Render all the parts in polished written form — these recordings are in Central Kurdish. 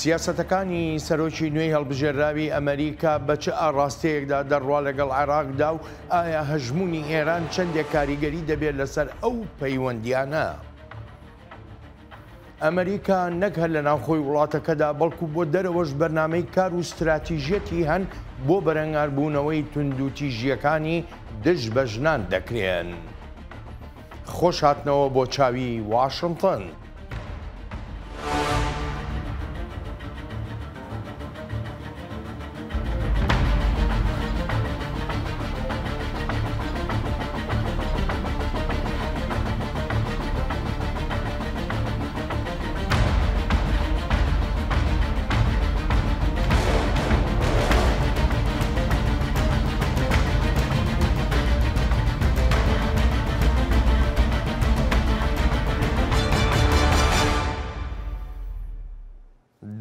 سیاسەتەکانی سەرۆکی نوێی هەڵبژێراوی ئەمریکا بە چه ئاڕاستەیەکدا دەڕوا لەگەڵ عێراقدا و ئایا هەژمونی ئێران چەندێک کاریگەری دەبێت لەسەر ئەو پەیوەندیانە؟ ئەمریکا نەک هەر لە ناوخۆی وڵاتەکەدا بەڵکو بۆ دەرەوەش بەرنامەی کار و استراتیژیەتی هەن بۆ بەرەنگاربوونەوەی توندوتیژیەکانی دژ بە ژنان دەکرێن. خۆش هاتنەوە بۆ چاوی واشنگتن.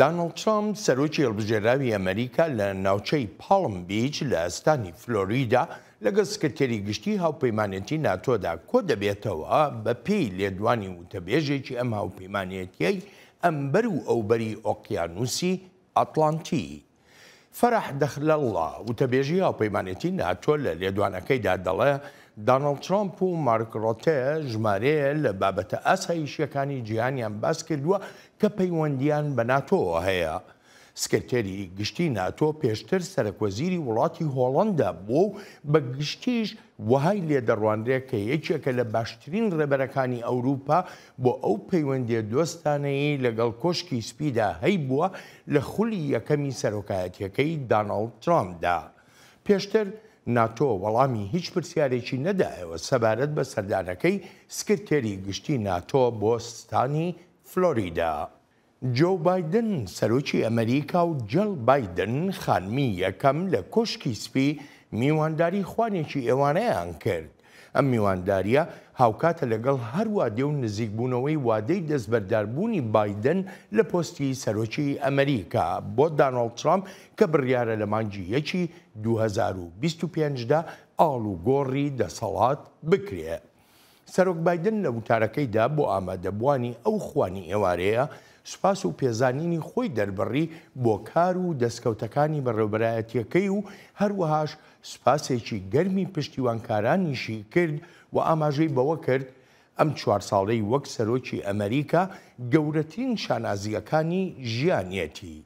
دانالد ترامپ سەرۆکی هەڵبژێراوی ئەمریکا لە ناوچەی پاڵم بیچ لە ئەستانی فلۆریدا لەگەڵ سکرتێری گشتی هاوپەیمانێتی ناتۆدا کۆ دەبێتەوە بە پێی لێدوانی وتەبێژێکی ئەم هاوپەیمانێتیەی ئەمبەر و ئەوبەری ئۆقیانوسی ئەتڵانتی. فەرەح دەخلەڵڵا وتەبێژی هاوپەیمانێتی ناتۆ لە لێدوانەکەیدا دەڵێ دانالد ترامپ و مارک ڕۆتێ ژمارەیە لە بابەتە ئاسایشیەکانی جیهانیان باس کردووە کە پەیوەندیان بە ناتۆ هەیە. سکرتێری گشتی ناتۆ پێشتر سەرۆکوەزیری وڵاتی هۆڵەندا بوو و بە گشتیش وهای لێدەڕوانرێ کە یەکێکە لە باشترین ڕێبەرەکانی ئەوروپا بۆ ئەو پەیوەندیە دۆستانەی لەگەڵ کۆشکی سپیدا هەی بووە لە خولی یەکەمی سەرۆکایەتیەکەی دانالد ترامپدا. پێشتر ناتۆ وەڵامی هیچ پرسیارێکی نەدایەوە سەبارەت بە سەردانەکەی سکرتێری گشتی ناتۆ بۆ ستانی فلۆریدا. جۆ بایدن سەرۆکی ئەمریکا و جل بایدن خانمی یەکەم لە کۆشکی سپی میوانداری خوانێکی ئێوانەیان کرد. ئەم میوانداریە هاوکاتە لەگەڵ هەر وادێ و نزیکبوونەوەی وادەی دەستبەرداربوونی بایدن لە پۆستی سەرۆکی ئەمریکا بۆ دانالد ترامپ کە بڕیارە لە مانگی یەکی 2025دا ئاڵوگۆڕی دەسەڵات بکرێ. سەرۆک بایدن لە وتارەکەیدا بۆ ئامادەبوانی ئەو خوانی ئێوارەیە سوپاس و پێزانینی خۆی دەربڕی بۆ کار و دەستکەوتەکانی بەڕێوەبەرایەتیەکەی و هەروەهاش سوپاسێکی گەرمی پشتیوانکارانیشی کرد و ئاماژەی بەوە کرد ئەم 4 ساڵەی وەک سەرۆکی ئەمریکا گەورەترین شانازیەکانی ژیانیەتی.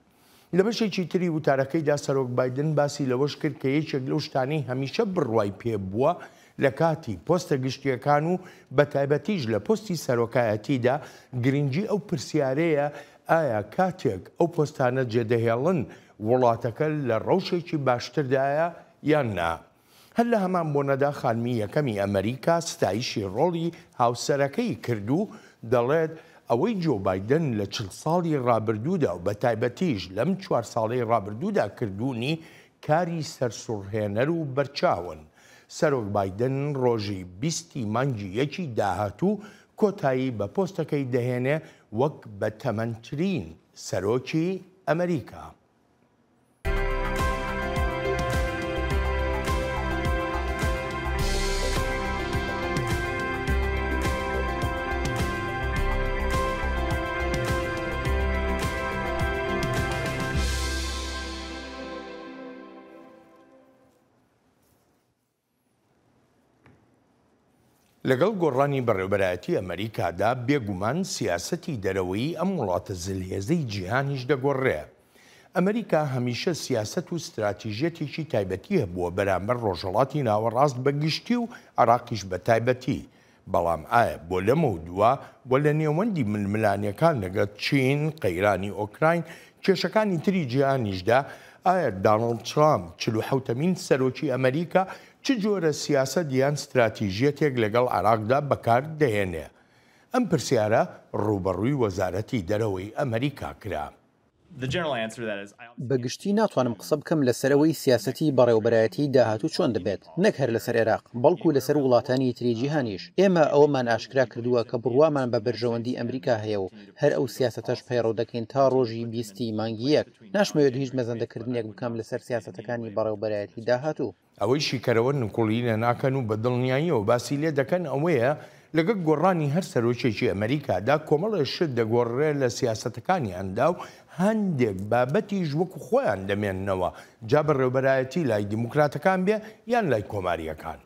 لە بەشێکی تری وتارەکەیدا سەرۆک بایدن باسی لەوەش کرد کە یەکێک لەو شتانەی هەمیشە بڕوای پێبووە لە کاتی پۆستە گشتیەکان و بە تایبەتیش لە پۆستی سەرۆکایەتیدا گرنگی ئەو پرسیارەیە ئایا کاتێک ئەو پۆستانە جێدەهێڵن وڵاتەکە لە ڕەوشێکی باشتردایە یان نا. هەر لە هەمان بۆنەدا خانمی یەکەمی ئەمریکا ستایشی ڕۆڵی هاوسەرەکەی کردو دەڵێت ئەوەی جۆ بایدن لە 40 ساڵی ڕابردوودا و بە تایبەتیش لەم 4 ساڵەی ڕابردوودا کردوونی کاری سەرسوڕهێنەر و بەرچاون. سەرۆک بایدن ڕۆژی 20 مانگی یەکی داهاتوو کۆتایی بە پۆستەکەی دەهێنێ وەک بە تەمەنترین سەرۆکی ئەمریکا. لەگەڵ گۆڕانی بەڕێوەبەرایەتی ئەمریکادا بێگومان سیاسەتی دەرەوەی ئەم وڵاتە زلهێزەی جیهانیش دەگۆڕێ. ئەمریکا هەمیشە سیاسەت و استراتیژیەتێکی تایبەتی هەبووە بەرامبەر ڕۆژهەڵاتی ناوەڕاست بە گشتی و عێراقیش بە تایبەتی. بەڵام ئایا بۆ لەمە دووە بۆ لە نێوەندی ململانیەکان لەگەڵ چین، قەیرانی ئۆکراین، کێشەکانی تری جیهانیشدا ئایا دانالد ترامپ 47مین سەرۆکی ئەمریکا چ جۆرە سیاسەت یان استراتیژیەتێک لەگەڵ عێراقدا بەکار دەهێنێ؟ ئەم پرسیارە ڕوبەڕووی وەزارەتی دەرەوەی ئەمریکا کرا. بەگشتی ناتوانم قسە بکەم لەسەرەوەی سیاسەتی بەڕێوەبەرایەتی داهاتوو چۆن دەبێت، نەک هەر لەسەر عێراق بەڵکو لەسەر وڵاتانی تری جیهانیش. ئێمە ئەوەمان ئاشکرا کردووە کە بڕوامان بە بەرژەوەندی ئەمریکا هەیە و هەر ئەو سیاسەتەش پەیڕەو دەکەین تا ڕۆژی 20 مانگی یەک. ناشمەوێت هیچ مەزەندەکردنێک بکەم لەسەر سیاسەتەکانی بەڕێوەبەرایەتی داهاتوو. ئەوەی شیکەرەوە نکوڵینە ناکەن و بە دڵنیاییەوە باسی لێ دەکەن ئەوەیە لەگەڵ گۆڕانی هەر سەرۆکێکی ئەمریکادا کۆمەڵە شت دەگۆڕێ لە سیاسەتەکانیاندا و هەندێک بابەتیش وەکو خۆیان دەمێننەوە جا بەڕێوەبەرایەتی لای دیموکراتەکان بێ یان لای کۆماریەکان.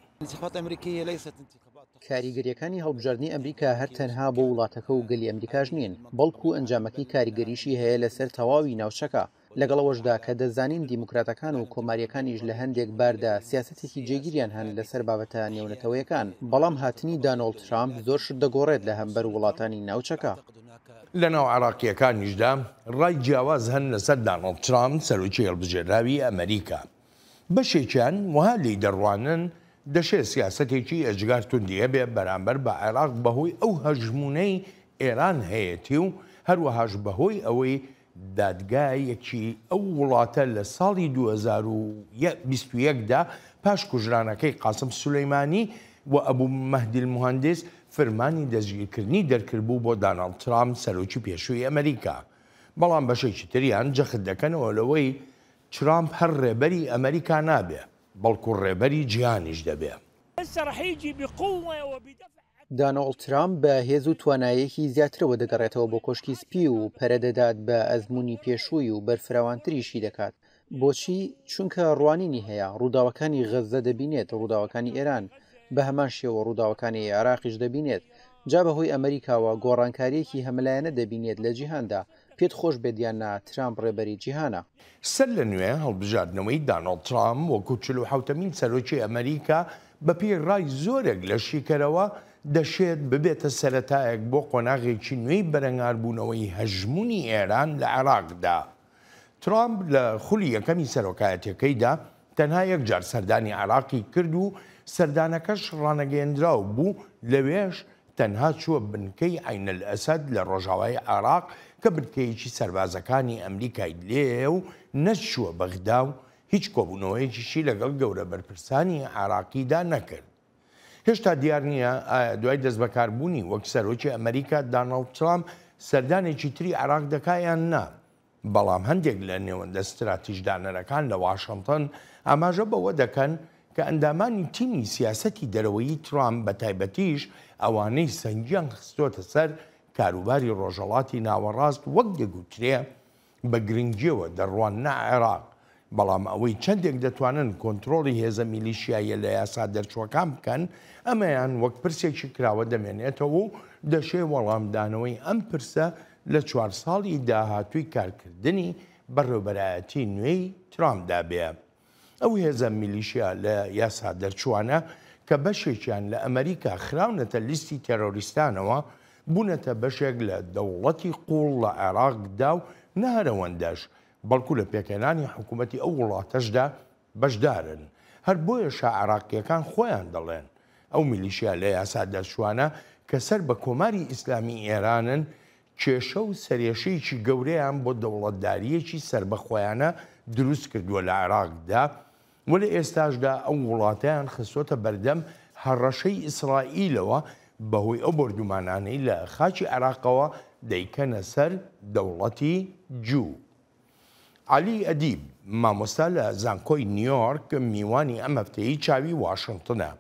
کاریگەریەکانی هەڵبژاردننی ئەمریکا هەر تەنها بۆ وڵاتەکە و گەلی ئەمریکاش نین، بەڵکو ئەنجامەکەی کاریگەریشی هەیە لەسەر تەواوی ناوچەکە. لەگەڵەوەشدا کە دەزانین دیموکراتەکان و کۆماریەکانیش لە هەندێک باردا سیاسەتێکی جێگیریان هەن لەسەر بابەتە نێونەتەوەیەکان، بەڵام هاتنی دانۆڵد ترامپ زۆر شت دەگۆڕێت لە هەمبەر وڵاتانی ناوچەکە. لە ناو عراقیەکانیشدا ڕای جیاواز هەن لەسەر دانۆڵد ترامپ سەرۆکی هەڵبژێراوی ئەمریکا. بەشێکیان وها لی دەڕوانن دەشێت سیاسەتێکی ئەجگار توندیە بێ بەرامبەر بە عێراق بەهۆی ئەو هەژمونەی ئێران هەیەتی و هەروەهاش بەهۆی ئەوەی دادگایەکی ئەو وڵاتە لە ساڵی 2021دا پاش کوژرانەکەی قاسم سولەیمانی و ئەبوو مەهدی الموهەندس فرمانی دەستگیرکردنی دەرکردبوو بۆ داناڵد ترامپ سەرۆکی پێشووی ئەمریکا. بەڵام بەشێکی تریان جەخت دەکەنەوە لەوەی ترامپ هەر ڕێبەری ئەمریکا نابێ بەڵکو ڕێبەری جیهانیش دەبێ. دانۆڵد ترامپ بە هێز و توانایەکی زیاترەوە دەگەڕێتەوە بۆ کۆشکی سپی و پەرەدەدات بە ئەزمموی پێشووی و بەرفراوانتریشی دەکات. بۆچی؟ چونکە ڕوانینی هەیە ڕووداوەکانی غەزە دەبینێت، ڕووداوەکانی ئێران بە هەمان شێوە ڕووداوەکانی عێراقیش دەبینێت. جا بەهۆی ئەمریکاوە گۆڕانکاریەکی هەملایەنە دەبینێت لە جیهاندا. پێت خۆش بێدیاننا ترامپ ڕێبەری جیهانە. سەر لە نوێ هەڵبژاردنەوەی دانۆڵد ترامپ وەکو 47مین سەرۆکی ئەمریکا بە پێی ڕای زۆرێک لە شیکەرەوە دەشێت ببێتە سەرەتایەک بۆ قۆناغێکی نوێی بەرەنگاربوونەوەی هەژمونی ئێران لە عێراقدا. ترامپ لە خولی یەکەمی سەرۆکایەتەکەیدا تەنها یەکجار سەردانی عێراقی کرد و سەردانەکەش ڕانەگەیەندراو بوو، لەوێش تەنها چووە بنکەی عینەل ئەسەد لە ڕۆژاوای عێراق کە بنکەیەکی سەربازەکانی ئەمریکای لێ و نەچووە بەغدا و هیچ کۆبوونەوەیەکیشی لەگەڵ گەورە بەرپرسانی عێراقیدا نەکرد. هێشتا دیار نییە ئایا دوای دەستبەکاربوونی وەک سەرۆکی ئەمریکا دانۆڵد ترامپ سەردانێکی تری عێراق دەکایان نا. بەڵام هەندێک لە نێوەندە استراتیژدانەرەکان لە واشنگتن ئاماژە بەوە دەکەن کە ئەندامانی تیمی سیاسەتی دەرەوەیی ترامپ بە تایبەتیش ئەوانەی سەنگیان خستۆتە سەر کاروباری ڕۆژهەڵاتی ناوەڕاست وەک دەگوترێ بە گرنگیەوە دەڕوانە عێراق. بەڵام ئەوەی چەندێک دەتوانن کۆنتترۆڵی هێزە میلیشیایە لە یاسا دەرچووەکان بکەن ئەمەیان وەک پرسێکی کراوە دەمێنێتەوە و دەشێ وەڵامدانەوەی ئەم پرسە لە 4 ساڵی داهاتووی کارکردنی بەڕێوەبەرایەتی نوێی ترامپدا بێ. ئەو هێزە میلیشیا لە یاسا دەرچوانە کە بەشێکیان لە ئەمریکا خراونەتە لیستی تێرۆریستانەوە بوونەتە بەشێک لە دەوڵەتی قوڵ لە عێراقدا و نەهەرەوەندەش بەڵکو لە پێکەنانی حکوومەتی ئەو وڵاتەشدا بەشدارن. هەر بۆیەشە عێراقیەکان خۆیان دەڵێن ئەو میلیشیا لە یاسا دەرچوانە کە سەر بە کۆماری ئیسلامی ئێرانن کێشە و سەرێشەیەکی گەورەیان بۆ دەوڵەتداریەکی سربەخۆیانە دروست کردووە لە عێراقدا و لە ئێستاشدا ئەو وڵاتیان خستۆتە بەردەم هەڕەشەی ئیسرائیلەوە بەهۆی ئەو بردومانانەی لە خاچی عێراقەوە دەیکەنە سەر دەوڵەتی جوو. عەلی ئەدیب مامۆستا لە زانکۆی نیویۆرک میوانی ئەم هەفتەیەی چاوی واشنگتنە.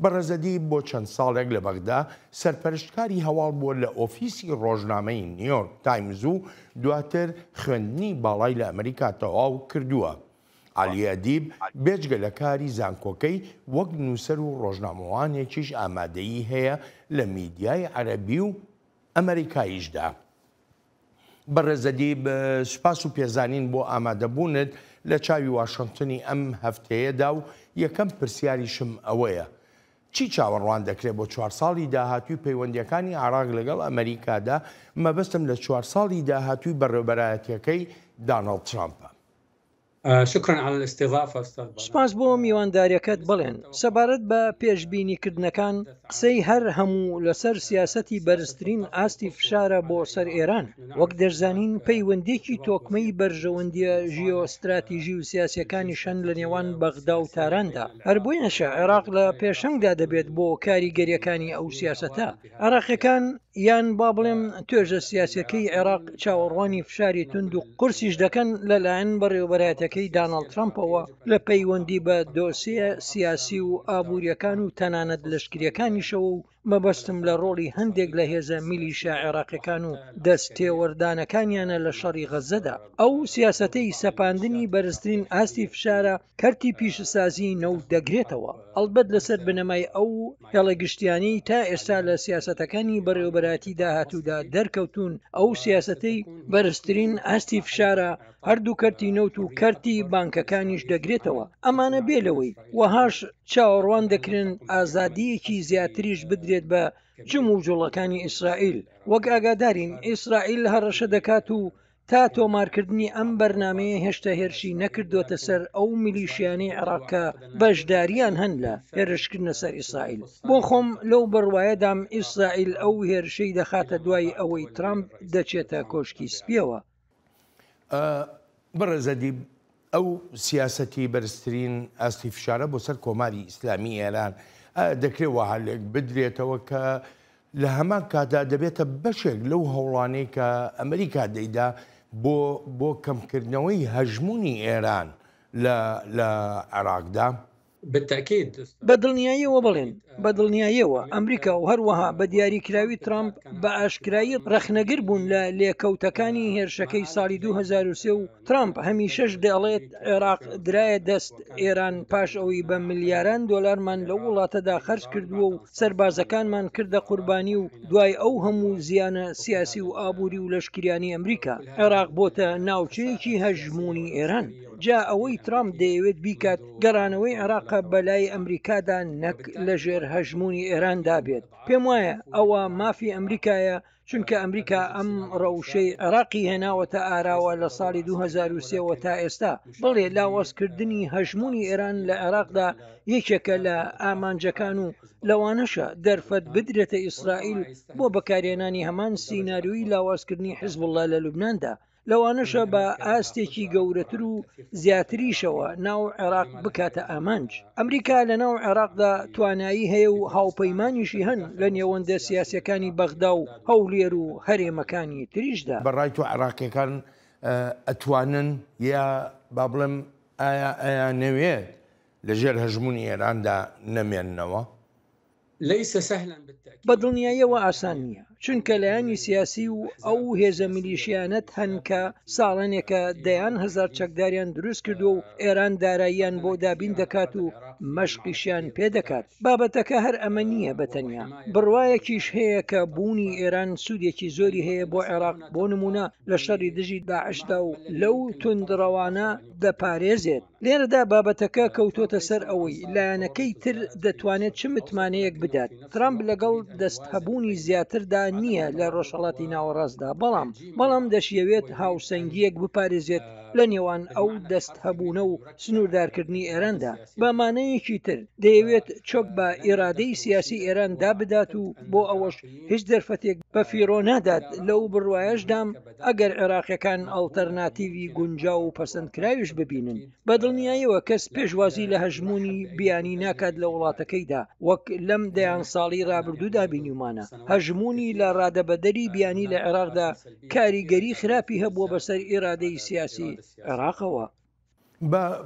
بەڕێزەدی بۆ چەند ساڵێک لە بەغدا سەرپەرشتکاری هەواڵ بووە لە ئۆفیسی ڕۆژنامەی نیویۆرک تایمز و دواتر خوێندنی باڵای لە ئەمریکا تەواو کردووە. عەلی ئەدیب بێجگە لە کاری زانکۆکەی وەک نووسەر و ڕۆژنامەوانێکیش ئامادەیی هەیە لە میدیای عەرەبی و ئەمریکاییشدا. بەڕێزەدی بە سوپاس و پێزانین بۆ ئامادەبوونت لە چاوی واشنگتنی ئەم هەفتەیەدا و یەکەم پرسیاریشم ئەوەیە چی چاوەڕوان دەکرێت بۆ 4 ساڵی داهاتووی پەیوەندیەکانی عێراق لەگەڵ ئەمریکادا مەبەستم لە 4 ساڵی داهاتووی بەڕێوەبەرایەتیەکەی دانۆڵد ترامپە. شكرا على الاستضافة أستاذ. سپاس بۆ میوانداریەکەت بڵێن. سەبارەت بە پێشبینیکردنەکان قسەی هەر هەموو لەسەر سیاسەتی بەرزترین ئاستی فشارە بۆ سەر ئێران. وەک دەرزانین پەیوەندێکی تۆکمەی بەرژەوەندیە ژیۆستراتیژی و سیاسیەکانی شەن لە نێوان بەغدا و تاراندا. هەر بۆیەشە عێراق لە پێشەنگدا دەبێت بۆ کاریگەریەکانی ئەو سیاسەتە. عێراقیەکان یان با بڵێم توێژە سیاسەکەی عێراق چاوەڕوانی فشاری تند و قورسیش دەکەن لەلایەن بەڕێوەبەرایەتەکەی داناڵد ترامپەوە لە پەیوەندی بە دۆسیە سیاسی و ئابوووریەکان و تەنانەت لەشکریەکانیشەوە و مەبەستم لە ڕۆڵی هەندێک لە هێزە میلیشیا عێراقیەکان و دەستێوەردانەکانیانە لە شەڕی غەزەدا. ئەو سیاسەتەی سەپاندنی بەرزترین ئاستی فشارە کەرتی پیشەسازی نەوت دەگرێتەوە. ئەلبەت لەسەر بنەمای ئەو هێڵەگشتیانەی تا ئێستا لە سیاسەتەکانی بەڕێوەبەراتی داهاتوودا دەرکەوتون، ئەو سیاسەتەی بەرزترین ئاستی فشارە هەردوو کەرتی نەوت و کەرتی بانکەکانیش دەگرێتەوە. ئەمانە بێلەوەی وەهاش چاوەڕوان دەکرێن ئازادیەکی زیاتریش بدرێت بە جم و جوڵەکانی ئیسرائیل. وەک ئاگادارین ئیسرائیل هەڕەشە دەکات و تا تۆمارکردنی ئەم بەرنمەیە هێشتا هێرشی نەکردوتە سەر ئەو میلیشیانەی عێراقکە بەشداریان هەن لە هێرشکردنە سەر ئیسرائیل. بۆ خۆم لەو بڕوایەدام ئیسرائیل ئەو هێرشەی دەخاتە دوای ئەوەی ترامپ دەچێتە کۆشکی سپیەوە. بەڕێزەدی ئەو سیاسەتی بەرزترین ئاستی فشارە بۆ سەر کۆماری ئیسلامی ئێران دەکرێت وهالێک بدرێتەوە کە لە هەمان کادا دەبێتە بەشێک لەو هەوڵانەی کە ئەمریکا دەیدا بۆ کەمکردنەوەی هەژمونی ئێران لە عێراقدا. بالتأكيد بەدڵنیاییەوە بڵێن بەدڵنیاییەوە ئەمریکا و هەروەها بە دیاریکراوی ترامپ بە ئاشکرایی ڕەخنەگر بوون لە لێکەوتەکانی هێرشەکەی ساڵی 2023 و ترامپ هەمیشەش دەڵێت عێراق درایە دەست ئێران پاش ئەوەی بە ملیاران دۆلارمان لە وڵاتەدا خەرج کردووە و سەربازەکانمان کردە قوربانی و دوای ئەو هەموو زیانە سیاسی و ئابووری و لەشکریانی ئەمریکا عێراق بۆتە ناوچەیەکی هەژمونی ئێران. جا ئەوەی ترامپ دەیەوێت بیکات گەڕانەوەی عێراقە بەلای ئەمریکادا نەک لەژێر هەژمونی ئێراندا بێت. پێم وایە ئەوە مافی ئەمریکایە، چونکە ئەمریکا ئەم ڕەوشەی عێراقی هێناوەتە ئاراوە لە ساڵی 2023 تا ئێستا. بڵێ لاوەزکردنی هەژمونی ئێران لە عێراقدا یەکێکە لە ئامانجەکان و لەوانەشە دەرفەت بدرێتە ئیسرائیل بۆ بەکارهێنانی هەمان سیناریۆی لاوازکردنی حیزبوڵڵا لە لوبناندا. لەوانەشە بە ئاستێکی گەورەتر و زیاتریشەوە ناو عێراق بکاتە ئامانج. ئەمریکا لە ناو عێراقدا توانایی هەیە و هاوپەیمانیشی هەن لە نێوەندە سیاسەکانی بەغدا و هەولێر و هەرێمەکانی تریشدا. بەڕای تو عێراقیەکان ئەتوانن یا با بڵێم ئایا نەوێت لەژێر هەژمونی ئێراندا نەمێننەوە؟ بەدڵنیاییەوە ئاسان نییە، چونکە لایانی سیاسی و ئەو هێزە میلیشیانەت هەن کە ساڵانێکە دەیان هزار چەکداریان دروست کردو و ئێران داراییان بۆ دابین دەکات و مەشقیشیان پێدەکات. بابەتەکە هەر ئەمە نییە بەتەنیا، بڕوایەکیش هەیە کە بوونی ئێران سوودێکی زۆری هەیە بۆ عێراق. بۆ نمونە لە شەڕی دژی داعشدا و لەو توندڕەوانە دەپارێزێت. لێرەدا بابەتەکە کەوتۆتە سەر ئەوەی لایەنەکەی تر دەتوانێت چ متمانەیەک بدات. ترامپ لەگەڵ دەستهەبوونی زیاتردا نییە لە ڕۆژهەڵاتی ناوەڕاستدا، بەڵام دەشیەوێت هاوسەنگیەک بپارێزێت لە نێوان ئەو دەستهەبوونە و سنووردارکردنی ئێراندا. بەمانەیەکی تر دەیەوێت چۆک بە ئێرادەی سیاسی ئێران دابدات و بۆ ئەوەش هیچ دەرفەتێک بە فیرۆ نادات. لەو بڕوایەشدام ئەگەر عێراقیەکان ئەڵتەرناتیڤی گونجاو و پەسەندکراویش ببینن، بەدڵنیاییەوە کەس پێشوازی لە هەژمونی بیانی ناکات لە وڵاتەکەیدا، وەک لەم دەیان ساڵی ڕابردوودا بینیمانە. هەژمونی لە ڕادەبەدەری بیانی لە عێراقدا کاریگەری خراپی هەبووە بەسەر ئێرادەی سیاسی عێراقەوە.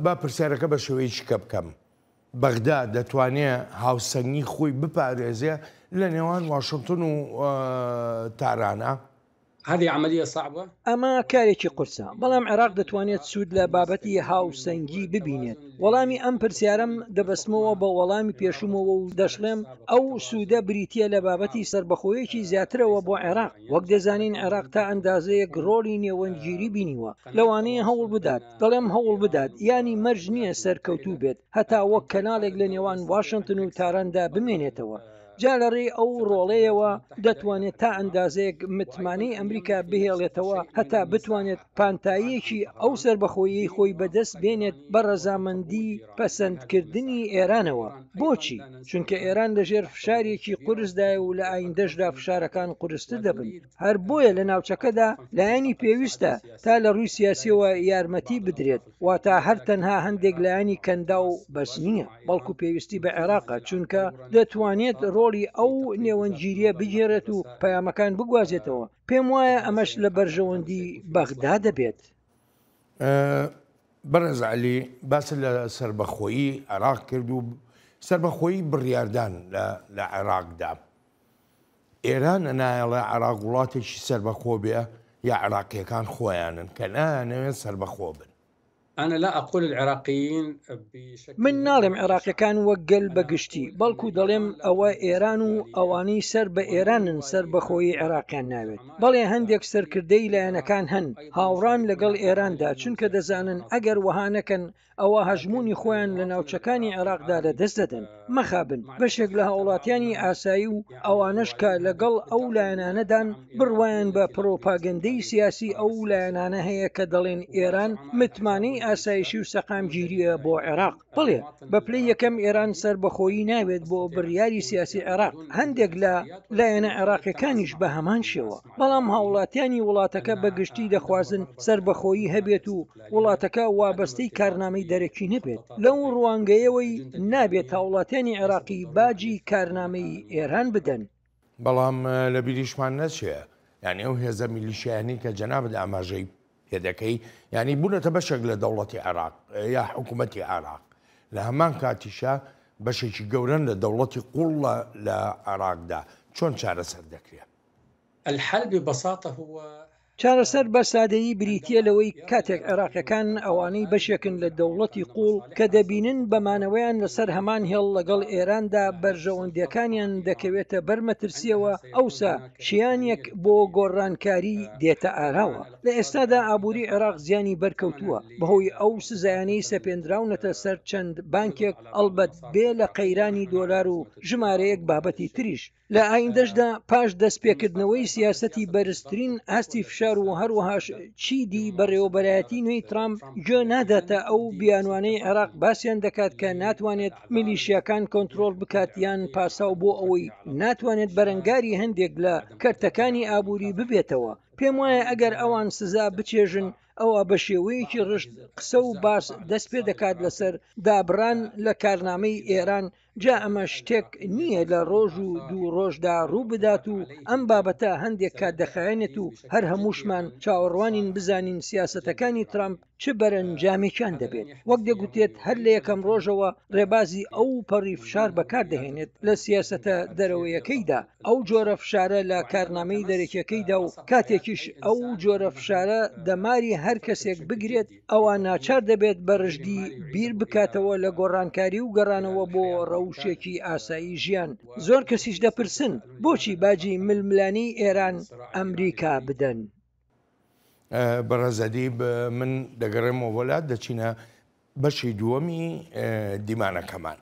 با پرسیارەکە بە شێوەیەکی کە بکەم، بەغدا دەتوانێت هاوسەنگی خۆی بپارێزێ لە نێوان واشنگتن و تارانە؟ هذه عملية صعبة. ئەمە کارێکی قورسە، بەڵام عێراق دەتوانێت سوود لە بابەتی هاوسەنگی ببینێت. وەڵامی ئەم پرسیارم دەبەستمەوە بە وەڵامی پێشومەوە و دەشڵێم ئەو سوودە بریتە لە بابەتی سربەخۆیەکی زیاترەوە بۆ عێراق. وەک دەزانین عێراق تا ئەندازەیەک ڕۆڵی نێوەندگیری بینیوە، لەوانەیە هەوڵ بدات، دەڵێم هەوڵ بدات، ینی مەرج نییە سەرکەوتوو بێت، هەتا وەک کەناڵێک لە نێوان واشنگتن و تاراندا بمێنێتەوە. جا لەڕێ ئەو ڕۆڵەیەوە دەتوانێت تا ئەندازەیەک متمانەی ئەمریکا بهێڵێتەوە، هەتا بتوانێت پانتاییەکی ئەو سربەخۆیی خۆی بەدەست بێنێت بە ڕەزامەندی پەسەندکردنی ئێرانەوە. بۆچی؟ چونکە ئێران لەژێر فشارێکی قورسدایە و لە ئایندەشدا فشارەکان قورستر دەبن. هەر بۆیە لە ناوچەکەدا لایەنی پێویستە تا لە ڕووی سیاسیەوە یارمەتی بدرێت، واتە هەر تەنها هەندێک لایەنی کەندا و بەس نییە، بەڵکو پێویستی بە عێراقە، چونکە دەتوانێت ڕۆڵ کۆنتترۆلی ئەو نێوەنگیریە بگێڕێت و پەیامەکان بگوازێتەوە. پێم وایە ئەمەش لە بەرژەوەندی بەغدا دەبێت. بەڕێز عەلی باس لە سربەخۆیی عێراق کرد و سربەخۆیی بڕیاردان لە عێراقدا. ئێران نایەڵێ عێراق وڵاتێکی سربەخۆ بێ یا عێراقیەکان خۆیانن کە نانەوێت سربەخۆ بن. أنا لا أقول العراقيين من ناڵێم عێراقیەکان وەک گەل بەگشتی، بەڵکو دەڵێم ئەوە ئێران و ئەوانەی سەر بە ئێرانن سەر بەخۆیی عێراقیان ناوێت. بەڵێ هەندێک سەرکردەی لایەنەکان هەن هاوڕان لەگەڵ ئێراندا، چونکە دەزانن ئەگەر وەها نەکەن ئەوە هەژمونی خۆیان لە ناوچەکانی عێراقدا لە دەست دەدەن. مەخابن بەشێک لە هاوڵاتیانی ئاسایی و ئەوانش کە لەگەڵ ئەو لایەنانەدان بڕوایان بە پرۆپاگەندەی سیاسی ئەو لایەنانە هەیە کە دەڵێن ئێران متمانەی ئاسایشی و سەقامگیریە بۆ عێراق. بڵێ بە پلەی یەکەم ئێران سربەخۆیی ناوێت بۆ بڕیاری سیاسی عێراق، هەندێک لە لایەنە عێراقیەکانیش بە هەمان شێوە. بەڵام هاوڵاتیانی وڵاتەکە بەگشتی دەخوازن سربەخۆیی هەبێت و وڵاتەکە وابەستەی کارنامەی دەرەکی نەبێت. لەو ڕوانگەیەوەی نابێت هاوڵاتیانی عێراقی باجی کارنامەی ئێران بدەن. بەڵام لە بیریشمان نەچێ، یعنی ئەو هێزە میلیشیانی کە جەنابەت ئاماژەی پێدەکەی یعنی بوونەتە بەشێک لە دەوڵەتی عێراق یا حکوومەتی عێراق، لە هەمان کاتیشە بەشێکی گەورن لە دەوڵەتی قوڵ لە عێراقدا چۆن چارەسەر دەکرێت؟ الحل ببساطة هو چارەسەر بە سادەیی بریتە لەوەی کاتێک عێراقیەکان ئەوانەی بەشێکن لە دەوڵەتی قوڵ کە دەبینن بەمانەوەیان لەسەر هەمان هێڵ لەگەڵ ئێراندا بەرژەوەندیەکانیان دەکەوێتە بەرمەترسیەوە، ئەوسا شیانێک بۆ گۆڕانکاری دێتە ئاراوە. لە ئێستادا ئابووری عێراق زیانی بەرکەوتووە بەهۆی ئەو سزایانەی سەپێنراونەتە سەر چەند بانکێک، ئەڵبەت بێ لە قەیرانی دۆلار و ژمارەیەک بابەتی تریش. لە ئایندەشدا پاش دەستپێکردنەوەی سیاسەتی بەرزترین ئاستی فشار و هەروەهاش چیدی بەڕێوەبەرایەتی نوێی ترامپ گوێ ناداتە ئەو بیانوانەی عێراق باسییان دەکات کە ناتوانێت میلیشیاکان کۆنتترۆل بکات یان پاساو بۆ ئەوەی ناتوانێت بەرەنگاری هەندێک لە کەرتەکانی ئابووری ببێتەوە. پێم وایە ئەگەر ئەوان سزا بچێژن ئەوە بە شێوەیەکی ڕشت قسە و باس دەست پێ دەکات لەسەر دابران لە کارنامەی ئێران. جا ئەمە شتێک نییە لە ڕۆژ و دوو ڕۆژدا ڕوو بدات و ئەم بابەتە هەندێک کات دەخایێنێت و هەر هەمووشمان چاوەڕوانین بزانین سیاسەتەکانی ترامپ چ بەرەنجامێکیان دەبێت. وەک دەگوتێت هەر لە یەکەم ڕۆژەوە ڕێبازی ئەو پەڕی فشار بەکاردەهێنێت لە سیاسەتە دەرەوەیەکەیدا، ئەو جۆرە فشارە لە کارنامەی دەرەکیەکەیدا و کاتێکیش ئەو جۆرە فشارە دەماری هەر کەسێک بگرێت ئەوە ناچار دەبێت بە ڕژدی بیر بکاتەوە لە گۆڕانکاری و گەڕانەوە بۆ ڕەوشێکی ئاسایی ژیان. زۆر کەسیش دەپرسن بۆچی باجی ململانی ئێران ئەمریکا بدەن؟ بەڕێزەدی من دەگەڕێمەوە وڵات دەچینە بەشی دووەمی دیمانەکەمان.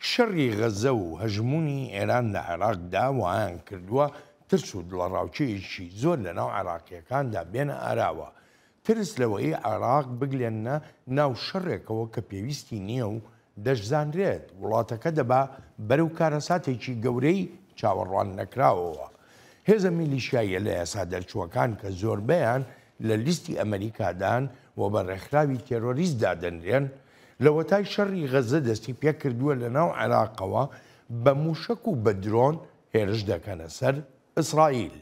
شەڕی غەزە و هەژمونی ئێران لە عێراقدا وایان کردووە ترس و دڵەڕاوچەیەکی زۆر لە ناو عێراقیەکاندا بێنە ئاراوە. ترس لەوەی عێراق بگلێنە ناو شەڕێکەوە کە پێویستی نییە و دەشزانرێت وڵاتەکە دەبا بەرەو کارەساتێکی گەورەی چاوەڕوان نەکراوەوە. هێزە میلیشیایە لە یاسا دەرچووەکان کە زۆربەیان لە لیستی ئەمریکادان و بە ڕێکخراوی تێرۆریستدا دەنرێن لە وەتای شەڕی غەزە دەستی پێ کردووە لە ناو عێراقەوە بە موشک و بە درۆن هێرش دەکەنە سەر ئیسرائیل.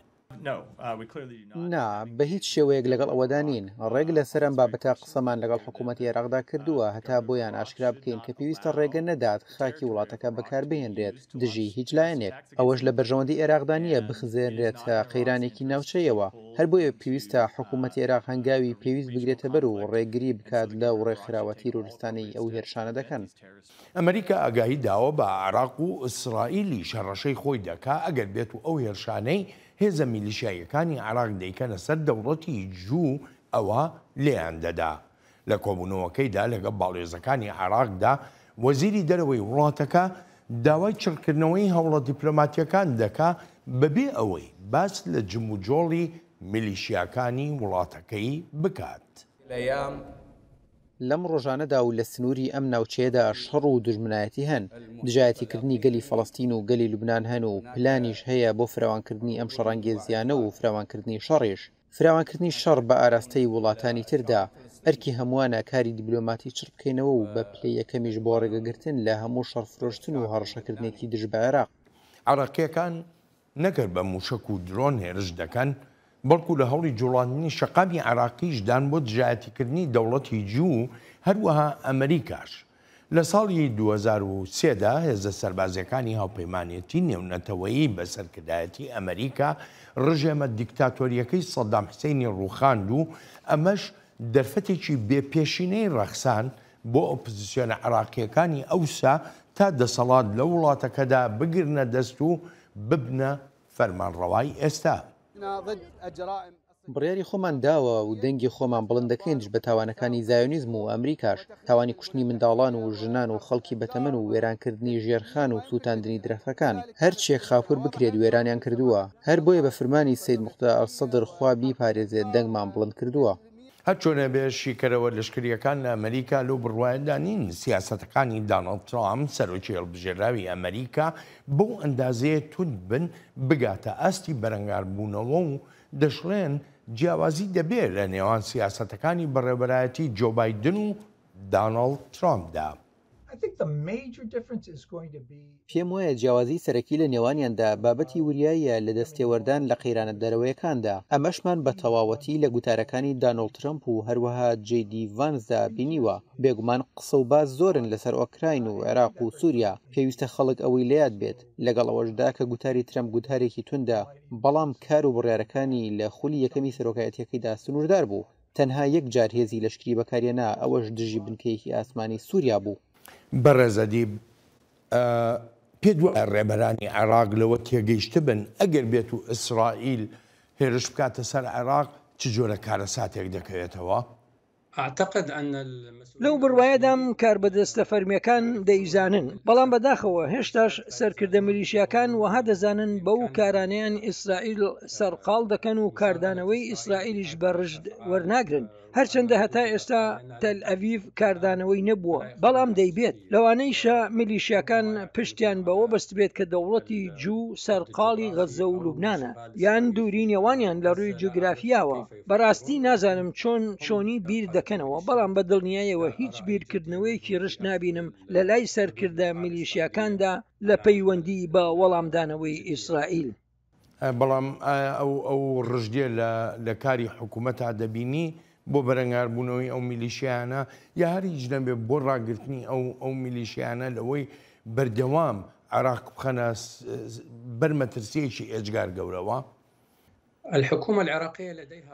نا بە هیچ شێوەیەک لەگەڵ ئەوەدا نین. ڕێگ لەسەر ئەم بابەتە قسەمان لەگەڵ حکوومەتی عێراقدا کردووە هەتا بۆیان ئاشکرا بکەین کە پێویستە ڕێگە نەدات خاکی وڵاتەکە بەکاربهێنرێت دژی هیچ لایەنێک. ئەوەش لە بەرژەوەندی عێراقدا نییە بخزێنرێت قەیرانێکی ناوچەیەوە. هەر بۆیە پێویستە حکوومەتی عێراق هەنگاوی پێویست بگرێتە بەر و ڕێگری بکات لە ڕێکخراوە تیرۆریستانەی ئەو هێرشانە دەکەن. ئەمریکا ئاگاهی داوە بە عێراق و ئیسرائیلی شەڕەشەی خۆی دەکا ئەگەر بێت و ئەو هێرشانەی هێزە میلیشیایەکانی عێراق دەیکەنە سەر دەوڵەتی جوو ئەوە لێیان دەدا. لە کۆبوونەوەکەیدا لەگەڵ باڵێزەکانی عێراقدا وەزیری دەرەوەی وڵاتەکە داوای چڕکردنەوەی هەوڵە دیپلۆماتیەکان دەکا بەبێ ئەوەی باس لە جموجۆڵی میلیشیاکانی وڵاتەکەی بکات. لەم ڕۆژانەدا و لە سنووری ئەم ناوچەیەدا شەڕ و دژمنایەتی هەن. دژایەتیکردنی گەلی فەڵەستین و گەلی لوبنان هەن و پلانیش هەیە بۆ فراوانکردنی ئەم شەڕانگێزیانە و فراوانکردنی شەڕێش. فراوانکردنی شەڕ بە ئاراستەی وڵاتانی تردا ئەرکی هەمووانە کاری دیبلۆماتی چڕ بکەینەوە و بە پلەی یەکەمیش بۆ ڕێگەگرتن لە هەموو شەڕفرۆشتن و هەڕەشەکردنێکی دژ بە عێراق. عێراقیەکان نەکرد بە موشک و درۆن هێرش دەکەن، بەڵکو لە هەوڵی جوڵاندنی شەقامی عێراقیشدان بۆ دژایەتیکردنی دەوڵەتی جوو هەروەها ئەمریکاش. لە ساڵی 2003دا هێزە سەربازیەکانی هاوپەیمانێتی نێونەتەوەیی بە سەرکردایەتی ئەمریکا ڕژێمە دیکتاتۆریەکەی سەدام حوسێنی ڕووخاند و ئەمەش دەرفەتێکی بێپێشینەی ڕەخسان بۆ ئۆپۆزیسیۆنە عێراقیەکانی ئەوسا تا دەسەڵات لە وڵاتەکەدا بگرنە دەست و ببنە فەرمانڕەوای ئێستا. بڕیاری خۆمان داوە و دەنگی خۆمان بڵندەکەینش بە تاوانەکانی زایۆنیزم و ئەمریکاش، تاوانی کوشتنی منداڵان و ژنان و خەڵکی بەتەمەن و وێرانکردنی ژێرخان و سووتاندنی درەفەکان. هەر چێک خاپور بکرێت وێرانیان کردووە، هەر بۆیە بە فەرمانی سەید موختار ئەڵسەدر خوا بیپارێزێت دەنگمان بڵند کردووە. هەر چۆنە بێ شیکەرەوە لەشکریەکان لە ئەمریکا لەو بڕوایەدا نین سیاسەتەکانی دانەڵد ترامپ سەرۆکی هەڵبژێراوی ئەمریکا بەو ئەندازەیە تند بن بگاتە ئاستی بەرەنگاربوونەوە و دەشڵێن جیاوازی دەبێت لە نێوان سیاسەتەکانی بەڕێوەبەرایەتی جۆ بایدن و دانەڵد ترامپدا. پێم وایە جیاوازی سەرەکی لە نێوانیاندا بابەتی وریاییە لە دەستێوەردان لە قەیرانە دەرەوەیەکاندا. ئەمەشمان بە تەواوەتی لە گوتارەکانی دانەڵد ترامپ و هەروەها JD ڤانسدا بینیوە. بێگومان قسە و باز زۆرن لەسەر ئۆکراین و عێراق و سووریا. پێویستە خەڵک ئەوەی لەیاد بێت لەگەڵ ئەوەشدا کە گوتاری ترامپ گوتارێکی توندە، بەڵام کار و بڕیارەکانی لە خولی یەکەمی سەرۆکایەتیەکەیدا سنووردار بوو. تەنها یەک جار هێزی لەشکری بەکارێنا، ئەوەش دژی بنکەیەکی ئاسمانی سووریا بوو. بەڕێزەدی پێ دوای ڕێبەرانی عێراق لەوە تێگەیشتە بن ئەگەر بێت و ئیسرائیل هێرش بکاتە سەر عێراق چ جۆرە کارەساتێک دەکەوێتەوە؟ لەو بڕوایەدام کار بەدەستە فەرمیەکان دەیزانن، بەڵام بەداخەوە هێشتاش سەرکردە میلیشیاکان وەها دەزانن بەو کارانەیان ئیسرائیل سەرقاڵ دەکەن و کاردانەوەی ئیسرائیلیش بەڕژد وەرناگرن. هەرچەندە هەتا ئێستا تەل ئەڤیڤ کاردانەوەی نەبووە، بەڵام دەیبێت لەوانەیشە میلیشیاکان پشتیان بەوە بەست بێت کە دەوڵەتی جوو سەرقاڵی غەزە و لوبنانە یان دووری نێوانیان لە ڕووی جوگرافیاوە. بەڕاستی نازانم چۆنی بیر دەکەنەوە، بەڵام بە دڵنیایەوە هیچ بیرکردنەوەیکی ڕشت نابینم لە لای سەرکردە میلیشیاکاندا لە پەیوەندی بە وەڵامدانەوەی ئیسرائیل. بەڵام ئەو ڕژدێ لە کاری حکوومەتە دەبینی بۆ بەرەنگاربوونەوەی ئەو میلیشیانە یا هەریج نەبێ بۆ ڕاگررتنی ئەو میلیشیانە لەوەی بەردەوام عێراق بخەنە بەرمەترسیەکی ئێجگار گەورەوە.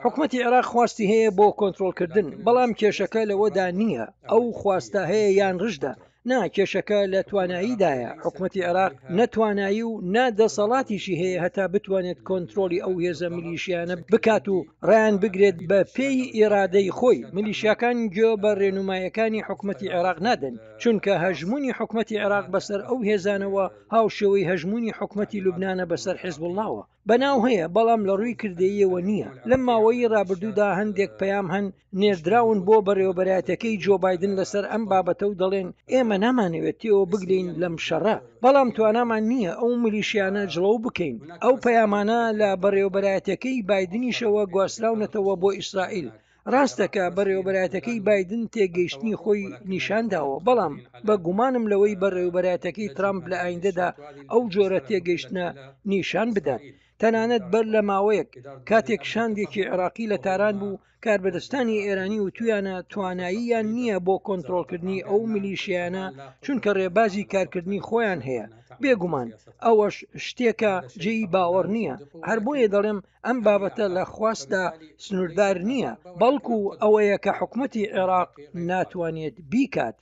حکوومەتی عێراق خواستی هەیە بۆ کۆنتترۆلکردن، بەڵام کێشەکە لەوەدا نییە ئەو خواستە هەیە یان ڕژدا. نا کێشەکە لە تواناییدایە. حکوومەتی عێراق نەتوانایی و نادەسەڵاتیشی هەیە هەتا بتوانێت کۆنتترۆلی ئەو هێزە میلیشیانە بکات و ڕیان بگرێت بە پێی ئێرادەی خۆی. میلیشیاکان گوێ بە ڕێنمایەکانی حکوومەتی عێراق نادەن، چونکە هەژمونی حکوومەتی عێراق بەسەر ئەو هێزانەوە هاوشێوەی هەژمونی حکوومەتی لوبنانە بەسەر حیزبوڵڵاوە. بەناو هەیە بەڵام لە ڕووی کردەیەوە نییە. لەم ماوەی ڕابردوودا هەندێک پەیام هەن نێردراون بۆ بەڕێوەبەرایەتەکەی جۆ بایدن لەسەر ئەم بابەتە و دەڵێن ئێمە نامانەوێت تێوە بگرین لەم شەڕە، بەڵام توانامان نییە ئەو میلیشیانە جڵەو بکەین. ئەو پەیامانە لە بەڕێوەبەرایەتەکەی بایدنیشەوە گواستراونەتەوە بۆ ئیسرائیل. ڕاستەکە بەڕێوەبەرایەتەکەی بایدن تێگەیشتنی خۆی نیشانداوە، بەڵام بە گومانم لەوەی بەڕێوەبەرایەتەکەی ترامپ لە ئایندەدا ئەو جۆرە تێگەیشتنە نیشان بدات. تەنانەت بەر لە ماوەیەک کاتێک شاندێکی عێراقی لە تاران بوو، کاربەدەستانی ئێرانی و تویانە تواناییان نییە بۆ کۆنتترۆلکردنی ئەو میلیشیانە، چونکە ڕێبازی کارکردنی خۆیان هەیە. بێگومان ئەوەش شتێکە جێی باوەڕ نییە. هەر بۆیە دەڵێم ئەم بابەتە لە خواستدا سنووردار نییە، بەڵکو ئەوەیە کە حکوومەتی عێراق ناتوانێت بیکات.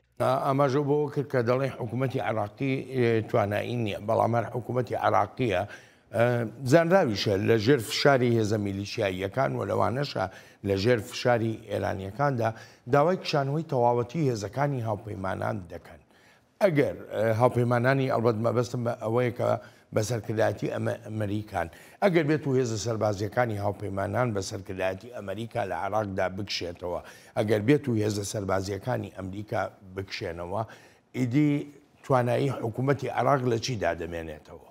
ئەماژە بۆ کرد کە دەڵێ حکوومەتی عێراقی توانایی نییە، بەڵام هەر حکوومەتی عێراقیە زانراویشە لە ژێر فشاری هێزە میلیشیاییەکان و لەوانەشە لە ژێر فشاری ئێرانیەکاندا داوای کشانەوەی تەواوەتی هێزەکانی هاوپەیمانان دەکەن. ئەگەر هاوپەیمانانی ئەڵبەت مەبەستم بە ئەوەیە کە بەسەرکردایەتی ئەمریکان ئەگەر بێت و هێزە سەربازیەکانی هاوپەیمانان بەسەرکردایەتی ئەمریکا لە عێراقدا بکشێتەوە، ئەگەر بێت و هێزە سەربازیەکانی ئەمریکا بکشێنەوە، ئیدی توانایی حکوومەتی عێراق لە چیدا دەمێنێتەوە؟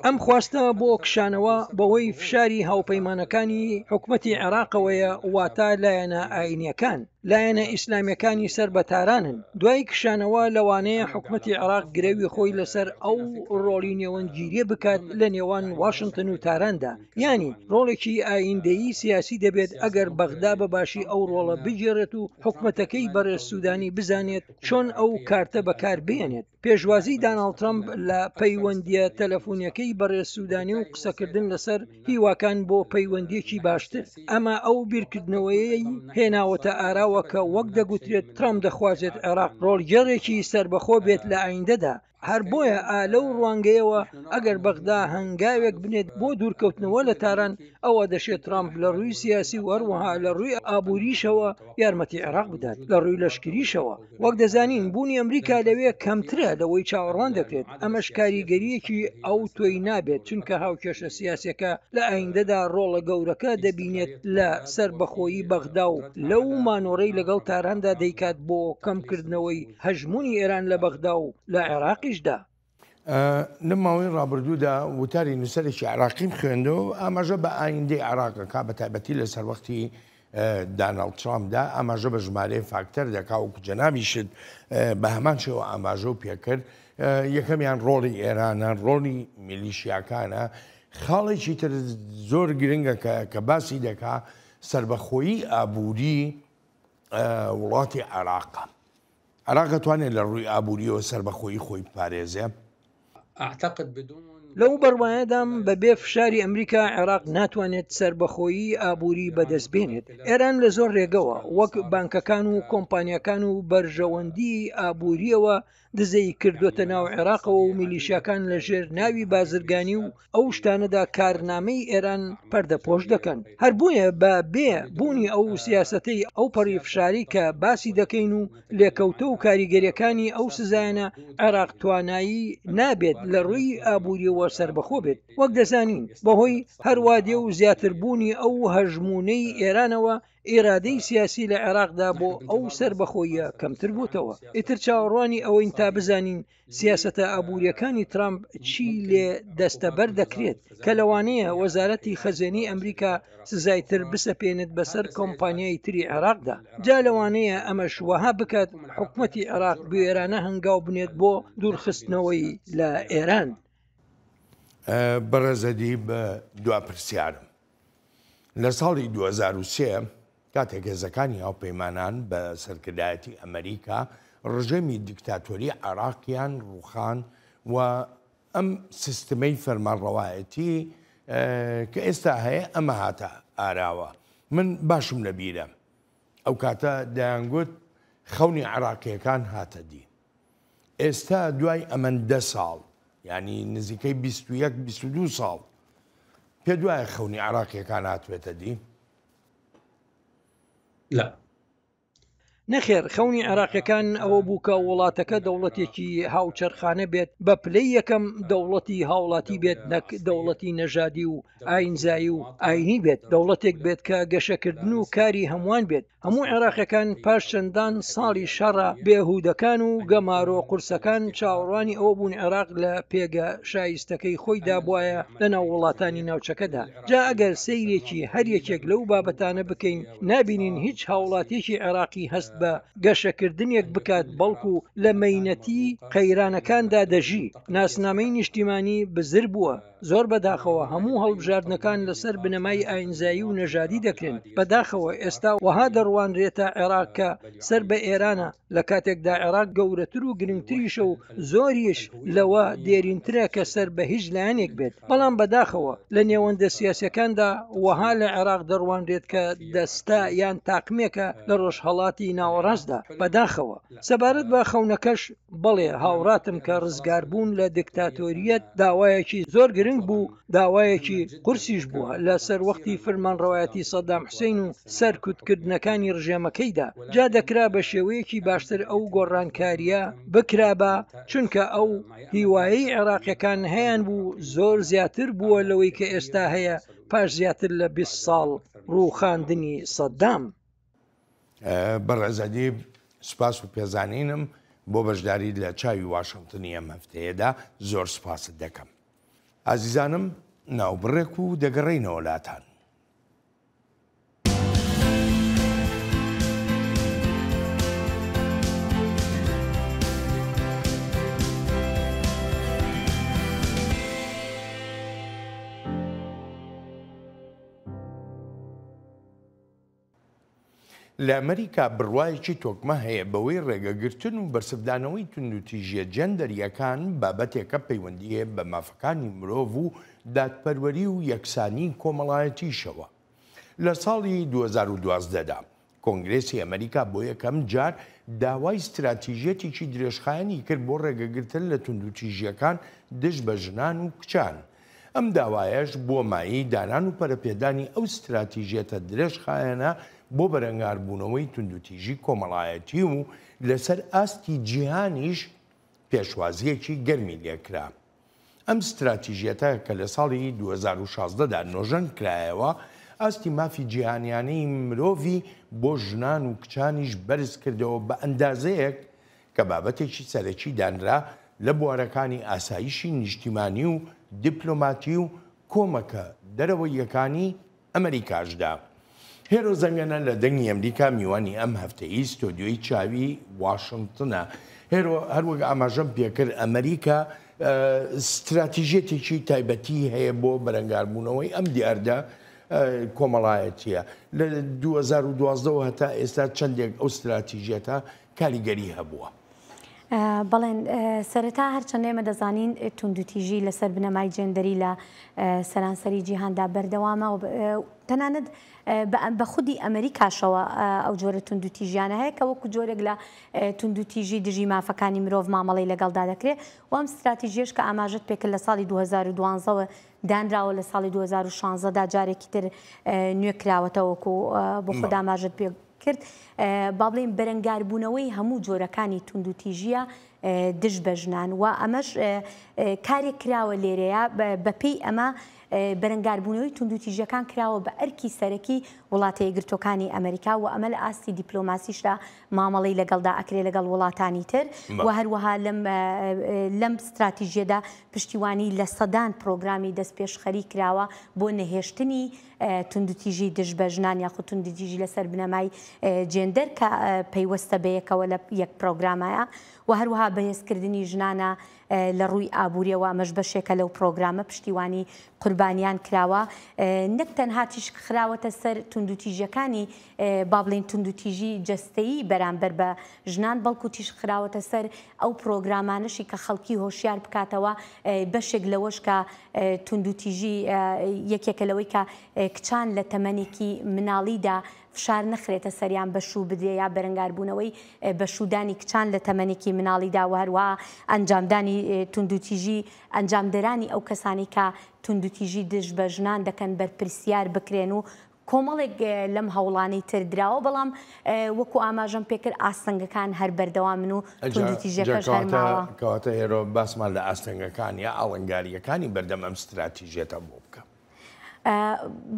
ئەم خواستە بۆ کشانەوە بەهۆی فشاری هاوپەیمانەکانی حکومەتی عێراقەوەیە، واتە لایەنە ئاینیەکان، لایەنە ئیسلامیەکانی سەر بە تارانن. دوای کشانەوە لەوانەیە حکومەتی عێراق گرێوی خۆی لەسەر ئەو ڕۆڵی نێوەنگیریە بکات لە نێوان واشنگتن و تاراندا، ینی ڕۆڵێکی ئایندەیی سیاسی دەبێت ئەگەر بەغدا بەباشی ئەو ڕۆڵە بگێڕێت و حکومەتەکەی بەڕێز سوودانی بزانێت چۆن ئەو کارتە بەکار بێنێت. پێشوازی داناڵد ترامپ لە پەیوەندیە تەلەفۆنیەکەی بەڕێز سوودانی و قسەکردن لەسەر هیواکان بۆ پەیوەندیەکی باشتر. ئەمە ئەو بیرکردنەوەی هێناوەتە ئاراوە کە وەک دەگوترێت ترامپ دەخوازێت عێراق ڕۆڵگەڕێکی سربەخۆ بێت لە ئایندەدا. هەر بۆیە لەو ڕوانگەیەوە ئەگەر بەغدا هەنگاوێک بنێت بۆ دوورکەوتنەوە لە تاران، ئەوە دەشێت ترامپ لە ڕووی سیاسی و هەروەها لە ڕووی ئابووریشەوە یارمەتی عێراق بدات. لە ڕووی لەشکریشەوە وەک دەزانین بوونی ئەمریکا لەوێ کەمترە لەوەی چاوەڕوان دەکرێت. ئەمەش کاریگەریەکی ئەو تۆی نابێت، چونکە هاوکێشە سیاسەکە لە ئایندەدا ڕۆڵە گەورەکە دەبینێت لە سەربەخۆیی بەغدا و لەو مانۆڕەی لەگەڵ تاراندا دەیکات بۆ کەمکردنەوەی هەژمونی ئێران لە بەغدا و لە عێراقی. لەماوەی ڕابردوودا وتاری نووسەرێکی عێراقیم خوێندەوە ئاماژە بە ئایندەی عێراقەکە بە تایبەتی لە سەروەختی داناڵد ترامپدا ئاماژە بە ژمارەی فاکتەر دەکا وەکو جەنابیشت بە هەمان شێوە ئاماژە و پێکرد. یەکەمیان ڕۆڵی ئێرانە، ڕۆڵی میلیشیاکانە. خاڵێکی تر زۆر گرنگە کە باسی دەکا سربەخۆیی ئابووری وڵاتی عێراقە. عێراق دەتوانێت لە ڕووی ئابووریەوە سربەخۆیی خۆی بپارێزێ؟ لەو بەڕوایەدام بەبێ فشاری ئەمریکا عێراق ناتوانێت سربەخۆیی ئابووری بەدەستبێنێت. ئێران لە زۆر ڕێگەوە وەک بانکەکان و کۆمپانیەکان و بەرژەوەندی ئابووریەوە دزەی کردوتە ناو عێراقەوە و میلیشیاکان لە ژێر ناوی بازرگانی و ئەو شتانەدا کارنامەی ئێران پەردەپۆش دەکەن. هەر بوویە بە بێ بوونی ئەو سیاسەتەی ئەو پەڕی فشاری کە باسی دەکەین و لێکەوتە و کاریگەریەکانی ئەو سزایانە، عێراق توانایی نابێت لە ڕووی ئابووریەوە سربەخۆ بێت. وەک دەزانین بەهۆی هەروادێ و زیاتربوونی ئەو هەژمونەی ئێرانەوە، ئێرادەی سیاسی لە عێراقدا بۆ ئەو سربەخۆیە کەمتر بووتەوە. ئیتر چاوەڕوانی ئەوەین تا بزانین سیاسەتە ئابووریەکانی ترامپ چی لێ دەستەبەر دەکرێت کە لەوانەیە وەزارەتی خەزێنی ئەمریکا سزایتر بسەپێنێت بەسەر کۆمپانیای تری عێراقدا. جا لەوانەیە ئەمەش وەها بکات حکومەتی عێراق بێرانە هەنگاو بنێت بۆ دوورخستنەوەی لە ئێران. بەڕێزەدی بە دوا پرسیارم. لە ساڵی 2023 کاتێک هێزەکانی هاوپەیمانان بە سەرکردایەتی ئەمریکا ڕژێمی دیکتاتۆری عێراقیان ڕووخان و ئەم سیستمەی فەرمانڕەوایەتی کە ئێستا هەیە ئەمە هاتە ئاراوە. من باشم لەبیرە ئەو کاتە دەیانگوت خەونی عێراقیەکان هاتە دی. ئێستا دوای ئەمەندە ساڵ، ینی نزیکەی 21-22 ساڵ پێ دوایە خەونی عێراقیەکان هاتوێتە دی؟ لا. نەخێر، خەونی عێراقیەکان ئەوە بوو کە وڵاتەکە دەوڵەتێکی هاوچەرخانە بێت، بە پلەی یەکەم دەوڵەتی هاوڵاتی بێت، نەک دەوڵەتی نەژادی و ئاینزایی و ئاینی بێت. دەوڵەتێک بێت کە گەشەکردن و کاری هەمووان بێت. هەموو عێراقیەکان پاش چەندان ساڵی شەڕە بێهودەکان و گەمارۆ قورسەکان چاوەڕوانی ئەوە بوون عێراق لە پێگە شایستەکەی خۆی دابوایە لە ناو وڵاتانی ناوچەکەدا. جا ئەگەر سەیرێکی هەر یەکێک لەو بابەتانە بکەین، نابینین هیچ هاوڵاتیەکی عێراقی هەست بە گەشەکردنێک بکات، بەڵکو لە مەینەتی قەیرانەکاندا دەژی. ناسنامەی نیشتیمانی بزر بووە. زۆر بەداخەوە هەموو هەڵبژاردنەکان لەسەر بنەمای ئاینزایی و نەژادی دەکرێن. بەداخەوە ئێستا وەها دەڕوانرێتە عێراق کە سەر بە ئێرانە، لە کاتێکدا عێراق گەورەتر و گرنگتریشە و زۆریش لەوە دێرینترە کە سەر بە هیچ لایەنێک بێت. بەڵام بەداخەوە لە نێوەندە سیاسەکاندا وەها لە عێراق دەڕوانرێت کە دەستا یان تاقمێکە لە ڕۆژهەڵاتی ناوەڕاستدا. بەداخەوە سەبارەت بە خەونەکەش بەڵێ هاوڕاتم کە ڕزگاربوون لە دیکتاتۆریەت داوایەکی زۆر گرنگ بوو، داوایەکی قورسیش بووە لە سەر وەختی فەرمانڕەوایەتی سەدام حوسێن و سەرکوتکردنەکانی ڕژێمەکەیدا. جا دەکرا بە شێوەیەکی باشتر ئەو گۆڕانکاریە بکرابە، چونکە ئەو هیوایی عێراقیەکان هەیەن بوو زۆر زیاتر بووە لەوەی کە ئێستا هەیە پاش زیاتر لە 20 ساڵ ڕووخاندنی سەدام. بەڕێزەدی سوپاس و پێزانینم بۆ بەشداری لە چاوی واشنگتنی ئەم هەفتەیەدا. زۆر سوپاست دەکەم. عزیزانم ناوبڕێک و دەگەڕێینەوە لاتان. لە ئەمریکا بڕوایەکی تۆکمە هەیە بەوەی ڕێگەگرتن و بەرسەردانەوەی توندوتیژیە جەندەریەکان بابەتێکە پەیوەندی هەیە بە مافەکانی مرۆڤ و دادپەروەری و یەکسانی کۆمەڵایەتیشەوە. لە ساڵی 2012دا کۆنگرێسی ئەمریکا بۆ یەکەم جار داوای استراتیژیەتێکی درێژخایەنی کرد بۆ ڕێگەگرتن لە توندوتیژیەکان دژ بە ژنان و کچان. ئەم داوایەش بۆ مایی دانان و پەرەپێدانی ئەو استراتیژیەتە درێژخایەنە بۆ بەرەنگاربوونەوەی توندوتیژی کۆمەڵایەتی و لەسەر ئاستی جیهانیش پێشوازیەکی گەرمی لێکرا. ئەم استراتیژیەتە کە لە ساڵی 2016دا نۆژەن کرایەوە ئاستی مافی جیهانیانەی مرۆڤی بۆ ژنان و کچانیش بەرز کردەوە بە ئەندازەیەک کە بابەتێکی سەرەکی دانرا لە بوارەکانی ئاسایشی نیشتیمانی و دیپلۆماتی و کۆمەکە دەرەوەیەکانی ئەمریکاشدا. هێرۆ زەنگەنە لە دەنگی ئەمریکا میوانی ئەم هەفتەیی ستۆدیۆی چاوی واشنگتنە. هێرۆ هەروەک ئاماژەم پێکرد ئەمریکا استراتیژیەتێکی تایبەتی هەیە بۆ بەرەنگاربوونەوەی ئەم دیاردا کۆمەڵایەتیە. لە 2012 هەتا ئێستا چەندێک ئەو استراتیژیەتە کاریگەری هەبووە. بەڵێن سەرەتا هەرچەندە ئێمە دەزانین توندوتیژی لەسەر بنەمای جێندەری لە سەرانسەری جیهاندا بەردەوامە و تەنانەت بە خودی ئەمریکاشەوە ئەو جۆرە توندوتیژیانە هەیە کە وەکو جۆرێک لە توندوتیژی دژی مافەکانی مرۆڤ مامەڵی لەگەڵدا دەکرێت و ئەم استراتیژیەش کە ئاماژەت پێکرد لە ساڵی 2012ەوە دانراوە لە ساڵی 2016دا جارێکی تر نوێ کراوەتەوە وەکو بۆ خۆدا ئاماژەت پێ کرد با بڵێن بەرەنگاربوونەوەی هەموو جۆرەکانی توندوتیژیە دژ بە ژنان و ئەمەش کارێک کراوە لێرەیە بەپێی ئەمە بەرەنگاربوونەوەی توندوتیژیەکان کراوە بە ئەرکی سەرەکی وڵاتە یەکگرتوەکانی ئەمریکا و ئەمە لە ئاستی دیپلۆماسیشدا مامەڵەی لەگەڵدا ئەکرێ لەگەڵ وڵاتانی تر و هەروەها لەم استراتیژیەدا پشتیوانی لە سەدان پرۆگرامی دەستپێشخەری کراوە بۆ نەهێشتنی توندوتیژی دژ بە ژنان یاخود توندوتیژی لەسەر بنەمای جێندەر کە پەیوەستە بەیەکەوە لە یەک پرۆگرامایە و هەروەها بەهێزکردنی ژنانە لە ڕووی ئابوووریەوە ئەمەش بەشێکە لەو پرۆگرامە پشتیوانی قوربانیان کراوە نەک تەنها تیشک خراوەتە سەر توندوتیژیەکانی با بڵێن توندوتیژی جەستەیی بەرامبەر بە ژنان بەڵکو تیشک خراوەتە سەر ئەو پرۆگرامانشی کە خەڵکی هۆشیار بکاتەوە بەشێک لەوەش کە توندوتیژی یەکێکە لەوەی کە کچان لە تەمەنێکی مناڵیدا فشار نەخرێتە سەریان بەشوو بدێ یا بەرەنگاربوونەوەی بەشودانی کچان لە تەمەنێکی مناڵیدا و هەروە ئەنجامدانی توندوتیژی ئەنجامدەرانی ئەو کەسانی کە توندوتیژی دژ بە ژنان دەکەن بەرپرسیار بکرێن و کۆمەڵێک لەم هەوڵانەی تردراوە بەڵام وەکو ئاماژەم پێکرد ئاستەنگەکان هەر بەردەوامن و توندوتیژیەکەش هەرماوە. کەواتە هێرۆ باسمان لە ئاستەنگەکان یا ئاڵنگاریەکانی بەردەم ئەم استراتیژیەتە بۆ بکە.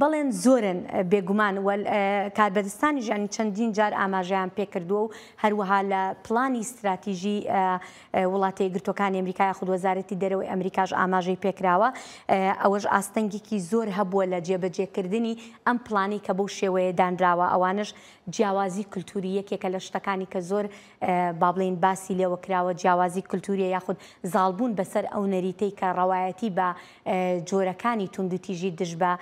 بەڵێن زۆرن بێگومان کاربەدەستانی ژیانی چەندین جار ئاماژیان پێکردووە و هەروەها لە پلانی استراتیژی وڵاتە یەکگرتوەکانی ئەمریکا یاخود وەزارەتی دەرەوەی ئەمریکاش ئاماژەی پێکراوە ئەوەش ئاستەنگێکی زۆر هەبووە لە جێبەجێکردنی ئەم پلانی کە بەو شێوەیە دانراوە ئەوانش جیاوازی کولتوری یەکێکە لە شتەکانی کە زۆر با بڵێن باسی لێوە کراوە جیاوازی کولتوریە یاخود زاڵبوون بەسەر ئەو نەریتەی کە ڕەوایەتی بە جۆرەکانی توندوتیژی دژ بە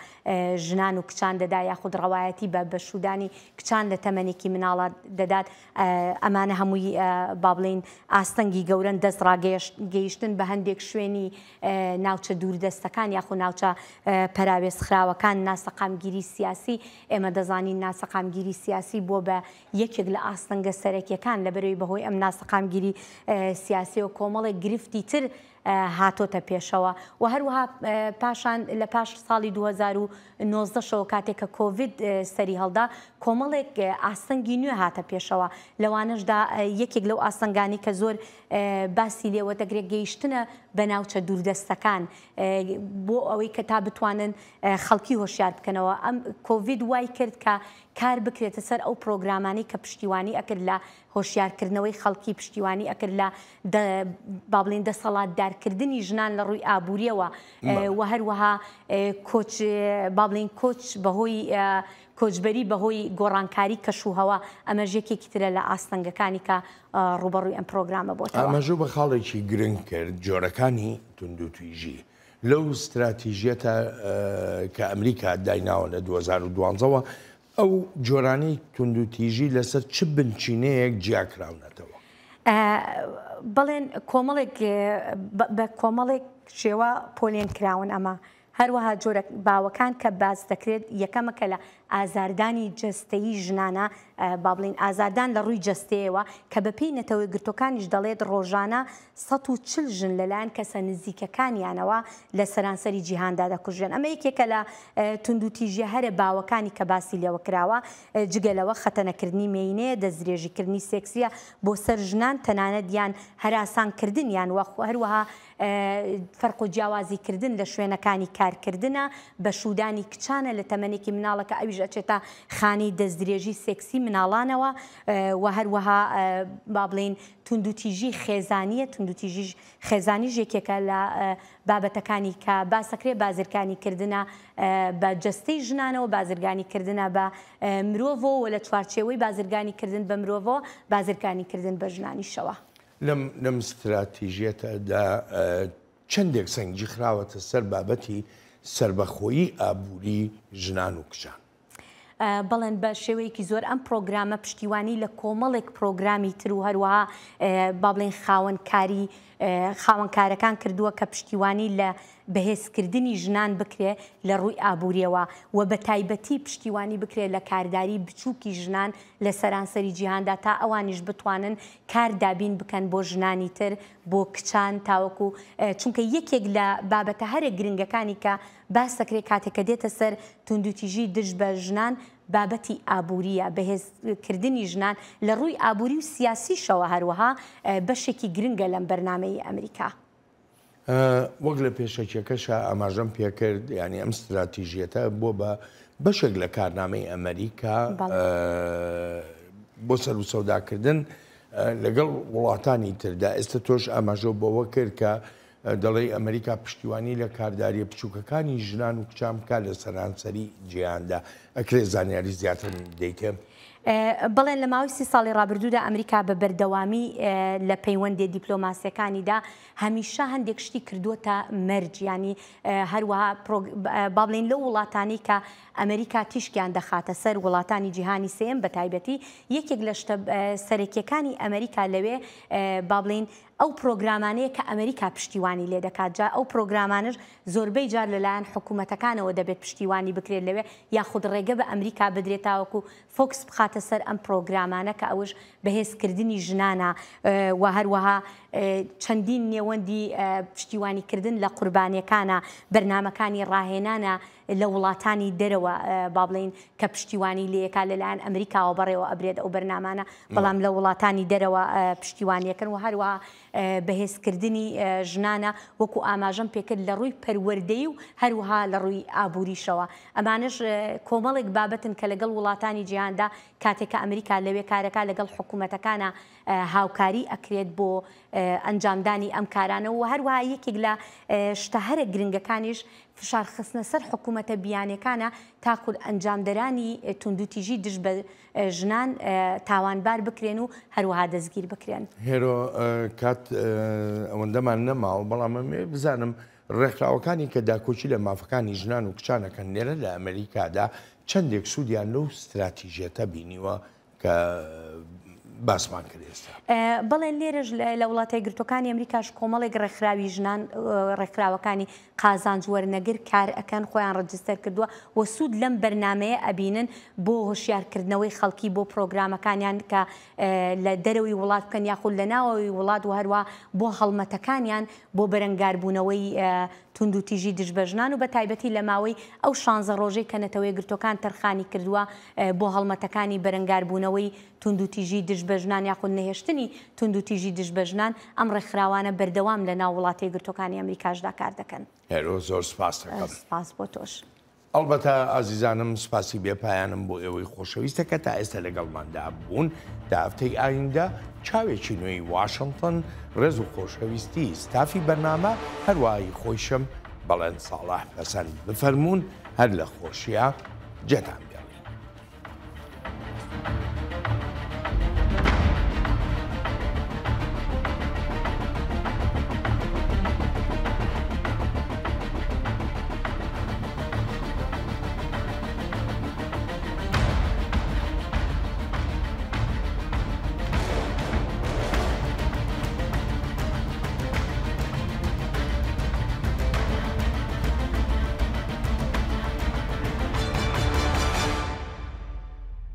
ژنان و کچان دەدا یاخود ڕەوایەتی بە بەشودانی کچان لە تەمەنێکی مناڵات دەدات ئەمانە هەمووی با بڵێن ئاستەنگی گەورن دەست ڕاگەیشتن بە هەندێک شوێنی ناوچە دووردەستەکان یاخود ناوچە پەراوێزخراوەکان ناسەقامگیری سیاسی ئێمە دەزانین ناسەقامگیری سیاسی بۆ بە یەکێک لە ئاستەنگە سەرەکیەکان لەبەرەوەی بەهۆی ئەم ناسەقامگیری سیاسی و کۆمەڵێک گرفتی تر هاتۆتە پێشەوە و هەروەها پاشان لە پاش ساڵی 2019 کاتێک کە کۆڤید سەری هەڵدا کۆمەڵێک ئاستەنگی نوێ هاتە پێشەوە لەوانەشدا یەکێک لەو ئاستەنگانی کە زۆر باسی لێوە دەگرێت گەیشتنە بە ناوچە دووردەستەکان بۆ ئەوەی کە تا بتوانن خەڵکی هۆشیار بکەنەوە. ئەم کۆڤید وای کرد کە کار بکرێتە سەر ئەو پرۆگرامانی کە پشتیوانی ئەکرد لە هۆشیارکردنەوەی خەڵکی، پشتیوانی ئەکرد لە با بڵێن دەسەڵاتدارکردنی ژنان لە ڕووی ئابووریەوە و هەروەها کۆچ با بڵێن کۆچ بەهۆی کۆچبەری بەهۆی گۆڕانکاری کەشوهەوە ئەمە ژێکێکی ترە لە ئاستەنگەکانی کە ڕوبەڕووی ئەم پرۆگرامە بۆتەوە. ئەمەژوو بە خاڵێکی گرنگ کرد جۆرەکانی توندوتویژی لەو استراتیژیەتە کە ئەمریکا دایناوە لە 2012ەوە ئەو جۆرانی توندوتیژی لەسەر چ بنچینەیەک جیاکراونەتەوە؟ بڵێن کۆمەڵێک بە کۆمەڵێک شێوە پۆلێن کراون ئەمە. هەروەها جۆرە باوەکان کە باز دەکرێت یەکەمەکە لە ئازاردانی جەستەیی ژنانە، با بڵین ئازاردان لە ڕووی جەستەیەوە کە بە پێی نەتەوەی گرتوەکانیش دەڵێت ڕۆژانە 140 ژن لەلایەن کەسە نزیکەکانیانەوە لە سەرانسەری جیهاندا دەکوژێن. ئەمە یەکێکە لە توندوتیژیە هەرە باوەکانی کە باسی لێوە کراوە، جگەلەوە خەتەنەکردنی مێینەیە، دەستدرێژیکردنی سێکسیە بۆ سەر ژنان، تەنانەت یان هەراسانکردنیان وە هەروەها فەرق و جیاوازیکردن لە شوێنەکانی کارکردنە، بە شودانی کچانە لە تەمەنێکی مناڵەکە ئەویش ئەچێتە خانەی دەستدرێژی سێکسی مناڵانەوە و هەروەها با بڵێن توندوتیژی خێزانیە. توندوتیژی خێزانیش یەکێکە لە بابەتەکانی کە باسەکرێ بازرگانی کردنە بە جەستەی ژنانەوە، بازرگانی کردنە بە مرۆڤەوە لە چوارچێوەی بازرگانی کردن بە مرۆڤەوە، بازرگانی کردن بە ژنانیشەوە. لەم استراتیژیەتەدا چەندێک سەنگی خراوەتە سەر بابەتی سربەخۆیی ئابووری ژنان و کچان. بەڵێن بە شێوەیەکی زۆر ئەم پرۆگرامە پشتیوانی لە کۆمەڵێک پرۆگرامی تر و هەروەها با بڵێن خاوەنکارەکان کردووە کە پشتیوانی لە بەهێزکردنی ژنان بکرێ لە ڕووی ئابووریەوە و بە تایبەتی پشتیوانی بکرێت لە کارداری بچووکی ژنان لە سەرانسەری جیهاندا تا ئەوانیش بتوانن کار دابین بکەن بۆ ژنانی تر، بۆ کچان تاوەکو، چونکە یەکێک لە بابەتە هەرە گرنگەکانی کە باس دەکرێت کاتێککە دێتە سەر توندوتیژی دژ بە ژنان بابەتی ئابووریە، بەهێزکردنی ژنان لە ڕووی ئابووری و سیاسیشەوە هەروەها بەشێکی گرنگە لەم بەرنامەی ئەمریکا. وەک لە پێشەکێکەشە ئاماژەم پێکرد، ینی ئەم استراتیژیەتە بۆ بە بەشێک لە کارنامەی ئەمریکا بۆ سەر و سەوداکردن لەگەڵ وڵاتانی تردا. ئێستا تۆش ئاماژە بۆەوە کرد کە دەڵێ ئەمریکا پشتیوانی لە کارداریە بچووکەکانی ژنان و کچان بکات لە سەرانسەری جیهاندا. ئەکرێ زانیاری زیاتر دەیتێ؟ بڵێن لە ماوەی 30 ساڵی ڕابردوودا ئەمریکا بە بەردەوامی لە پەیوەندی دیپلۆماسیەکانیدا هەمیشە هەندێک شتی کردووەتە مەرج، ینی هەروەها با بڵێن لەو وڵاتانی کە ئەمریکا تیشکیان دەخاتە سەر وڵاتانی جیهانی سێم بە تایبەتی یەکێک لە شتە سەرەکیەکانی ئەمریکا لەوێ با بڵێن ئەو پرۆگرامانەیە کە ئەمریکا پشتیوانی لێ دەکات. جا ئەو پرۆگرامانش زۆربەی جار لەلایەن حکوومەتەکانەوە دەبێت پشتیوانی بکرێت لەوێ، یاخود ڕێگە بە ئەمریکا بدرێت تاوەکو فۆکس بخاتە سەر ئەم پرۆگرامانە کە ئەوش بەهێزکردنی ژنانە و هەروەها چەندین نێوەندی پشتیوانیکردن لە قوربانیەکانە، بەرنامەکانی ڕاهێنانە لە وڵاتانی دەرەوە با بڵێن کە پشتیوانی لێکا لەلایەن ئەمریکاوە بەڕێوە ئەبرێت ئەو بەرنامانە، بەڵام لە وڵاتانی دەرەوە پشتیوانیەکەن و هەروەها بەهێزکردنی ژنانە وەکو ئاماژەم پێکرد لە ڕووی پەروەردەی و هەروەها لە ڕووی ئابووریشەوە. ئەمانش کۆمەڵێک بابەتن کە لەگەڵ وڵاتانی جیهاندا کاتێکە ئەمریکا لەوێ کارەکە لەگەڵ حکوومەتەکانە هاوکاری ئەکرێت بۆ ئەنجامدانی ئەم کارانەوە و هەروەها یەکێک لە شتە هەرە گرنگەکانیش فشار خستنە سەر حکوومەتە بیانەکانە تاکو ئەنجامدەرانی توندوتیژی دژ بە ژنان تاوانبار بکرێن و هەروەها دەستگیر بکرێن. هێرۆ کات ئەوەندەمان نەماوە، بەڵام بزانم ڕێکخراوەکانی کە داکۆچی لە مافەکانی ژنان و کچانەکەن لێرە لە ئەمریکادا چەندێک سوودیان لەو استراتیژیەتە بینیوە کە باسمان کرد ئێستا. بەڵێن لێرەش لە وڵاتای گرتوەکانی ئەمریکاش کۆمەڵێک ڕێکخراوی ژنان ڕێکخراوەکانی قازانج وەرنەگر کار ئەەکەن خۆیان ڕەجستەر کردووە و سوود لەم بەرنمەیە ئەبینن بۆ هۆشیارکردنەوەی خەڵکی بۆ پرۆگرامەکانیان کە لە دەرەوەی وڵات بکەن یاخود لە ناوەوەی وڵات و هەروە بۆ هەڵمەتەکانیان بۆ بەرەنگاربوونەوەی تونند و تیژی دژبەژنان و بە تایبەتی لە ماوەی ئەو 16 ڕۆژەی کە نەتەوەی گرتوەکان تەرخانی کردووە بۆ هەڵمەتەکانی بەرەنگاربوونەوەی تونند و تیژی دژبەژنان یاخود نەهێشتنی تونند و تیژی دژبەژنان ئەم ڕێکخراوانە بەردەوام لە ناو وڵاتی گرتوەکانی ئەمریکاشدا کار دەکەن. هێرۆ زۆر سپاس دەکەم. سپاس بۆ تۆش. ئەڵبەتە ئازیزانم سپاسی بێپایانم بۆ ئێوەی خۆشەویستە کە تا ئێستا لەگەڵماندا بوون تا هەفتەی ئایندە چاوێکی نوێی واشنگتن ڕێز و خۆشەویستی ستافی بەرنامە هەروایی خۆشم بەڵێن ساڵح بەسەند بفەرمونون هەر لە خۆشیە جێتان بێت.